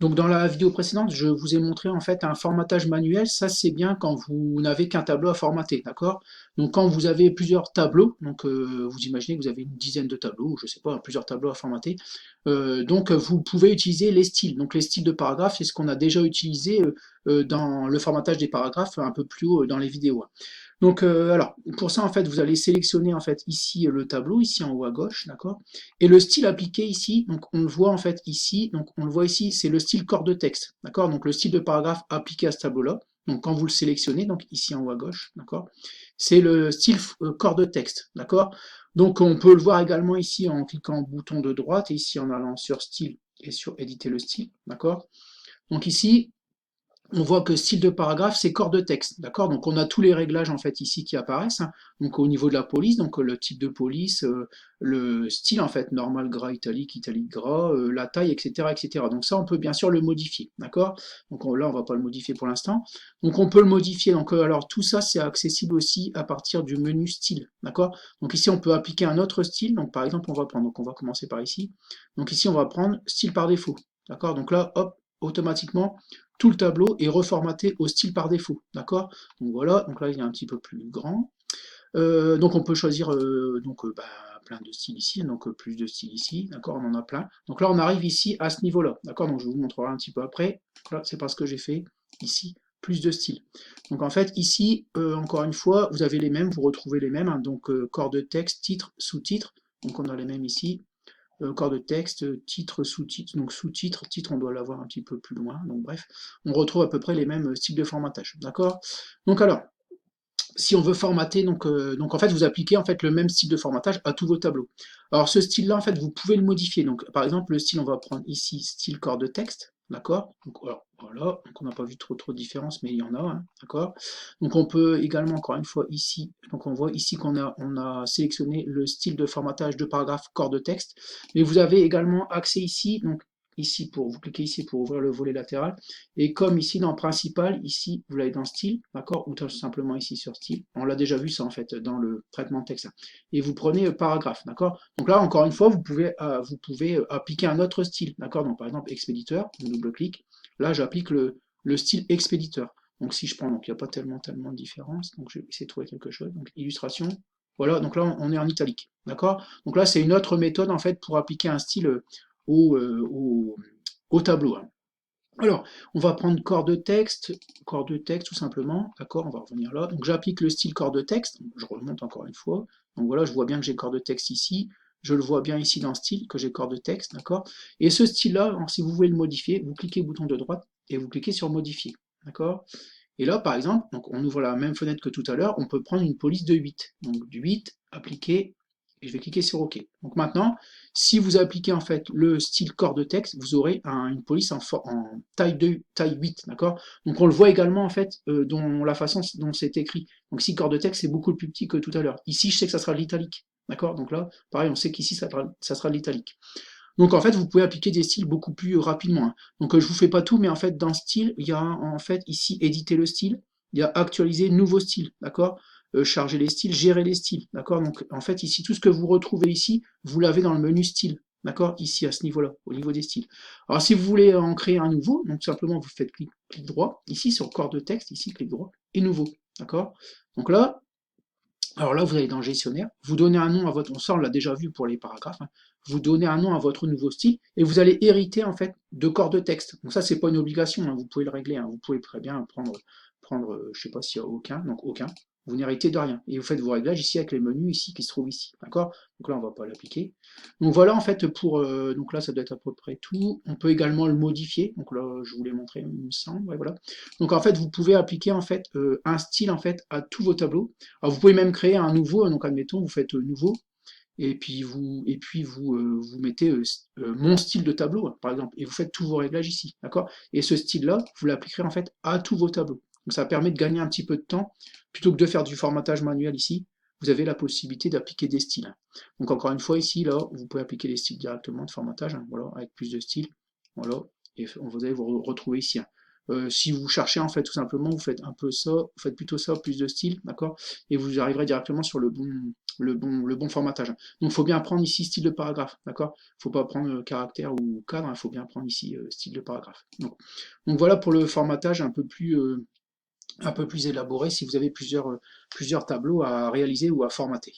Donc dans la vidéo précédente, je vous ai montré en fait un formatage manuel. Ça c'est bien quand vous n'avez qu'un tableau à formater, d'accord? Donc quand vous avez plusieurs tableaux, donc vous imaginez que vous avez une dizaine de tableaux, je sais pas, plusieurs tableaux à formater. Donc vous pouvez utiliser les styles. Donc les styles de paragraphes, c'est ce qu'on a déjà utilisé dans le formatage des paragraphes un peu plus haut dans les vidéos. Donc alors pour ça en fait vous allez sélectionner en fait ici le tableau ici en haut à gauche, d'accord, et le style appliqué ici, donc on le voit en fait ici, donc on le voit ici, c'est le style corps de texte, d'accord, donc le style de paragraphe appliqué à ce tableau-là. Donc quand vous le sélectionnez, donc ici en haut à gauche, d'accord, c'est le style corps de texte, d'accord. Donc on peut le voir également ici en cliquant au bouton de droite et ici en allant sur style et sur éditer le style, d'accord. Donc ici on voit que style de paragraphe, c'est corps de texte, d'accord. Donc on a tous les réglages en fait ici qui apparaissent, hein. Donc au niveau de la police, donc le type de police, le style en fait, normal, gras, italique gras, la taille, etc., etc. Donc ça on peut bien sûr le modifier, d'accord. Donc là on va pas le modifier pour l'instant. Donc on peut le modifier. Donc alors tout ça c'est accessible aussi à partir du menu style, d'accord. Donc ici on peut appliquer un autre style. Donc par exemple on va prendre, donc on va commencer par ici. Donc ici on va prendre style par défaut, d'accord. Donc là hop, automatiquement tout le tableau est reformaté au style par défaut, d'accord. Donc voilà, donc là il est un petit peu plus grand. Donc on peut choisir plein de styles ici, donc plus de styles ici, d'accord, on en a plein. Donc là on arrive ici à ce niveau-là, d'accord, donc je vous montrerai un petit peu après. Là c'est parce que j'ai fait ici plus de styles. Donc en fait ici, encore une fois, vous avez les mêmes, vous retrouvez les mêmes, hein, donc corps de texte, titre, sous-titre, donc on a les mêmes ici, corps de texte, titre, sous-titre, donc sous-titre, titre, on doit l'avoir un petit peu plus loin, donc bref, on retrouve à peu près les mêmes styles de formatage, d'accord. Donc alors, si on veut formater, donc en fait vous appliquez en fait le même style de formatage à tous vos tableaux. Alors ce style-là, en fait, vous pouvez le modifier. Donc par exemple, le style, on va prendre ici style corps de texte, d'accord. Donc alors, voilà, donc on n'a pas vu trop de différence, mais il y en a, hein, d'accord. Donc on peut également, encore une fois, ici, donc on voit ici qu'on a sélectionné le style de formatage de paragraphe corps de texte, mais vous avez également accès ici, donc ici pour vous cliquez ici pour ouvrir le volet latéral, et comme ici dans principal, ici vous l'avez dans style, d'accord, ou tout simplement ici sur style, on l'a déjà vu ça en fait dans le traitement de texte, et vous prenez paragraphe, d'accord. Donc là encore une fois vous pouvez appliquer un autre style, d'accord. Donc par exemple expéditeur, on double-clique, là j'applique le style expéditeur. Donc si je prends, donc il n'y a pas tellement de différence, donc je vais essayer de trouver quelque chose, donc illustration, voilà, donc là on est en italique, d'accord. Donc là c'est une autre méthode en fait pour appliquer un style au, euh, au, au tableau, hein. Alors, on va prendre corps de texte tout simplement, d'accord, on va revenir là. Donc j'applique le style corps de texte, je remonte encore une fois. Donc voilà, je vois bien que j'ai corps de texte ici, je le vois bien ici dans style, que j'ai corps de texte, d'accord. Et ce style-là, si vous voulez le modifier, vous cliquez bouton de droite et vous cliquez sur modifier, d'accord. Et là, par exemple, donc on ouvre la même fenêtre que tout à l'heure, on peut prendre une police de 8. Donc du 8, appliquer, et je vais cliquer sur OK. Donc maintenant, si vous appliquez en fait le style corps de texte, vous aurez une police en taille 2, taille 8, d'accord. Donc on le voit également en fait dans la façon dont c'est écrit. Donc si corps de texte c'est beaucoup plus petit que tout à l'heure. Ici, je sais que ça sera de l'italique, d'accord. Donc là, pareil, on sait qu'ici ça sera de l'italique. Donc en fait, vous pouvez appliquer des styles beaucoup plus rapidement, hein. Donc je vous fais pas tout, mais en fait dans style, il y a en fait ici éditer le style, il y a actualiser nouveau style, d'accord. Charger les styles, gérer les styles, d'accord. Donc en fait ici tout ce que vous retrouvez ici, vous l'avez dans le menu style, d'accord, ici à ce niveau-là, au niveau des styles. Alors si vous voulez en créer un nouveau, donc simplement vous faites clic droit, ici sur corps de texte, ici clic droit et nouveau, d'accord. Donc là, alors là, vous allez dans le gestionnaire, vous donnez un nom à votre, ça on l'a déjà vu pour les paragraphes, hein. Vous donnez un nom à votre nouveau style et vous allez hériter en fait de corps de texte. Donc ça c'est pas une obligation, hein, vous pouvez le régler, hein. Vous pouvez très bien prendre, je sais pas s'il y a aucun, donc aucun. Vous n'héritez de rien et vous faites vos réglages ici avec les menus ici qui se trouvent ici, d'accord. Donc là on va pas l'appliquer. Donc voilà en fait donc là ça doit être à peu près tout. On peut également le modifier. Donc là je vous l'ai montré, il me semble. Ouais, voilà. Donc en fait vous pouvez appliquer en fait un style en fait à tous vos tableaux. Alors vous pouvez même créer un nouveau, donc admettons, vous faites nouveau, et puis vous mettez mon style de tableau, hein, par exemple, et vous faites tous vos réglages ici, d'accord. Et ce style-là, vous l'appliquerez en fait à tous vos tableaux. Donc ça permet de gagner un petit peu de temps, plutôt que de faire du formatage manuel ici, vous avez la possibilité d'appliquer des styles, hein. Donc encore une fois ici, là, vous pouvez appliquer les styles directement de formatage, hein, voilà, avec plus de styles, voilà, et vous allez vous retrouver ici, hein. Si vous cherchez en fait tout simplement, vous faites un peu ça, vous faites plutôt ça, plus de style, d'accord? Et vous arriverez directement sur le bon formatage. Donc il faut bien prendre ici style de paragraphe, d'accord? Il ne faut pas prendre caractère ou cadre, il faut bien prendre ici style de paragraphe. Donc voilà pour le formatage un peu plus élaboré si vous avez plusieurs tableaux à réaliser ou à formater.